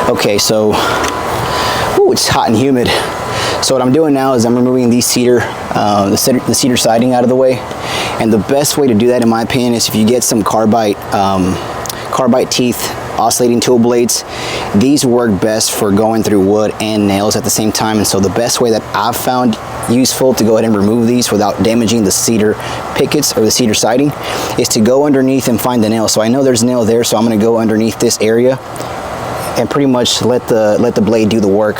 Okay, so, ooh, it's hot and humid. So what I'm doing now is I'm removing these the cedar siding out of the way. And the best way to do that, in my opinion, is if you get some carbide teeth oscillating tool blades. These work best for going through wood and nails at the same time. And so the best way that I've found useful to go ahead and remove these without damaging the cedar pickets or the cedar siding is to go underneath and find the nail. So I know there's a nail there, so I'm going to go underneath this area and pretty much let the blade do the work.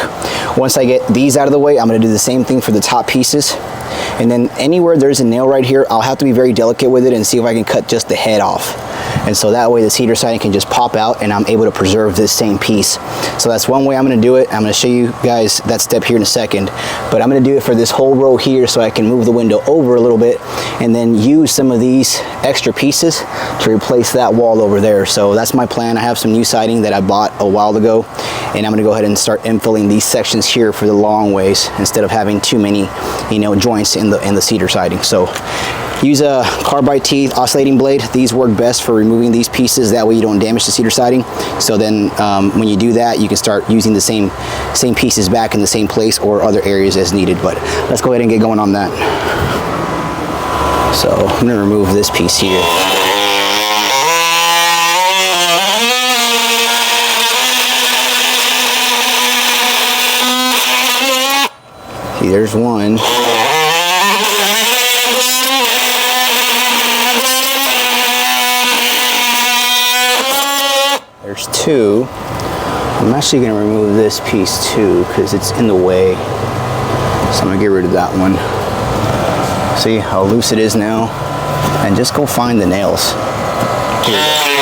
Once I get these out of the way, I'm going to do the same thing for the top pieces. And then anywhere there's a nail right here, I'll have to be very delicate with it and see if I can cut just the head off. And so that way the cedar siding can just pop out and I'm able to preserve this same piece. So that's one way I'm going to do it. I'm going to show you guys that step here in a second, but I'm going to do it for this whole row here so I can move the window over a little bit and then use some of these extra pieces to replace that wall over there. So that's my plan. I have some new siding that I bought a while ago, and I'm going to go ahead and start infilling these sections here for the long ways instead of having too many, you know, joints in the cedar siding. So use a carbide teeth oscillating blade. These work best for removing these pieces. That way you don't damage the cedar siding. So then when you do that, you can start using the same pieces back in the same place or other areas as needed. But let's go ahead and get going on that. So I'm going to remove this piece here. See, there's one. There's two. I'm actually going to remove this piece too because it's in the way. So I'm going to get rid of that one. See how loose it is now? And just go find the nails. Here we go.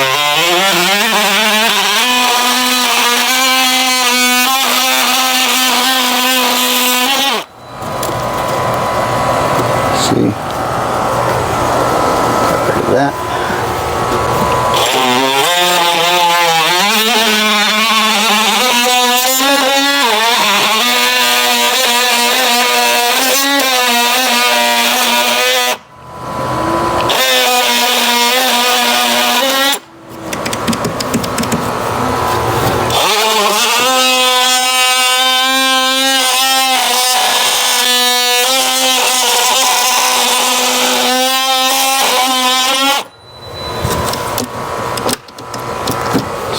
See? Get rid of that.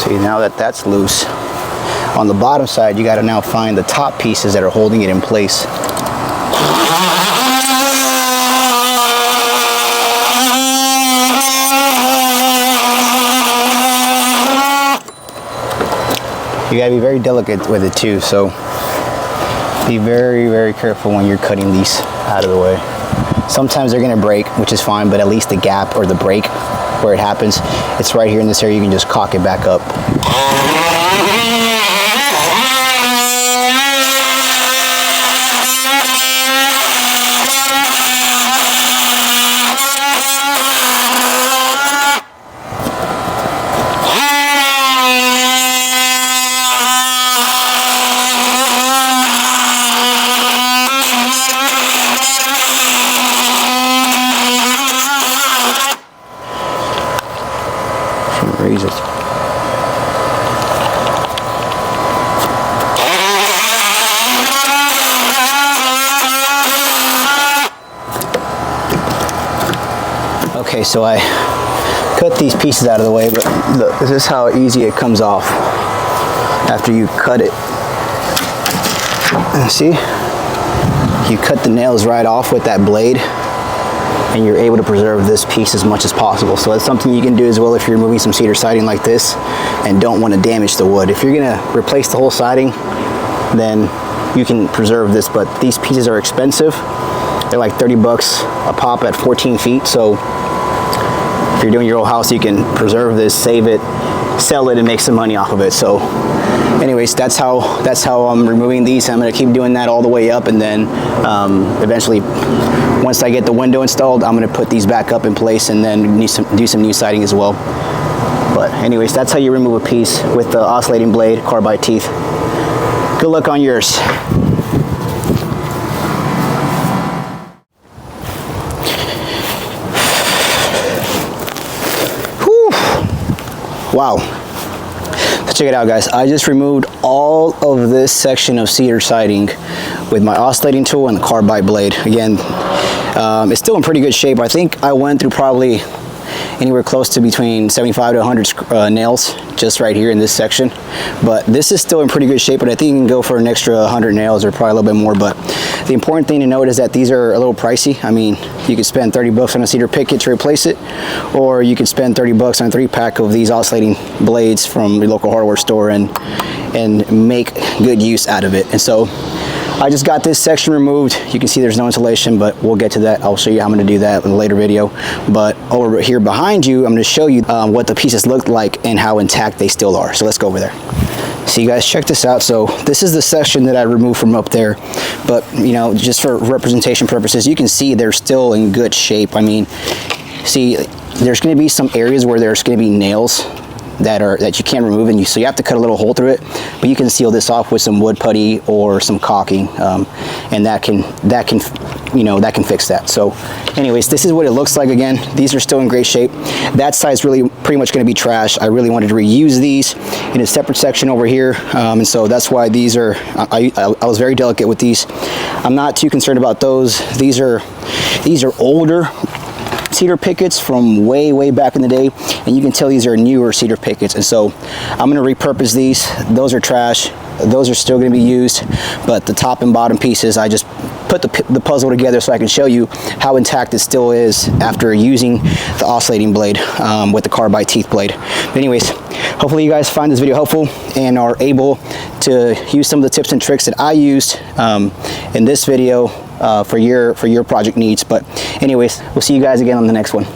See, now that that's loose, on the bottom side, you got to now find the top pieces that are holding it in place. You got to be very delicate with it too, so be very, very careful when you're cutting these out of the way. Sometimes they're going to break, which is fine, but at least the gap or the break where it happens, it's right here in this area. You can just cock it back up. Razors. Okay, so I cut these pieces out of the way, but look, this is how easy it comes off after you cut it. See? You cut the nails right off with that blade, and you're able to preserve this piece as much as possible. So that's something you can do as well if you're removing some cedar siding like this and don't want to damage the wood. If you're going to replace the whole siding, then you can preserve this, but these pieces are expensive. They're like 30 bucks a pop at 14 feet. So if you're doing your whole house, you can preserve this, save it, sell it, and make some money off of it. So anyways, that's how I'm removing these. I'm going to keep doing that all the way up, and then eventually, once I get the window installed, I'm going to put these back up in place and then do some new siding as well. But anyways, that's how you remove a piece with the oscillating blade, carbide teeth. Good luck on yours. Whew. Wow. The Check it out, guys. I just removed all of this section of cedar siding with my oscillating tool and the carbide blade. Again, it's still in pretty good shape. I think I went through probably anywhere close to between 75 to 100 nails just right here in this section, but this is still in pretty good shape. But I think you can go for an extra 100 nails or probably a little bit more. But the important thing to note is that these are a little pricey. I mean, you could spend 30 bucks on a cedar picket to replace it, or you could spend 30 bucks on a 3-pack of these oscillating blades from your local hardware store and make good use out of it. And so I just got this section removed. You can see there's no insulation, but we'll get to that. I'll show you how I'm going to do that in a later video. But over here behind you, I'm going to show you what the pieces look like and how intact they still are. So let's go over there. So you guys, check this out. So this is the section that I removed from up there, but you know, just for representation purposes, you can see they're still in good shape. I mean, see, there's going to be some areas where there's going to be nails that you can't remove, and so you have to cut a little hole through it, but you can seal this off with some wood putty or some caulking, and that can fix that. So anyways, this is what it looks like. Again, these are still in great shape. That side's really pretty much going to be trash. I really wanted to reuse these in a separate section over here, and so that's why these are, I was very delicate with these. I'm not too concerned about those. These are older cedar pickets from way back in the day, and you can tell these are newer cedar pickets, and so I'm going to repurpose these. Those are trash. Those are still going to be used, but the top and bottom pieces, I just put the puzzle together so I can show you how intact it still is after using the oscillating blade with the carbide teeth blade. But anyways, hopefully you guys find this video helpful and are able to use some of the tips and tricks that I used in this video for your project needs. But anyways, we'll see you guys again on the next one.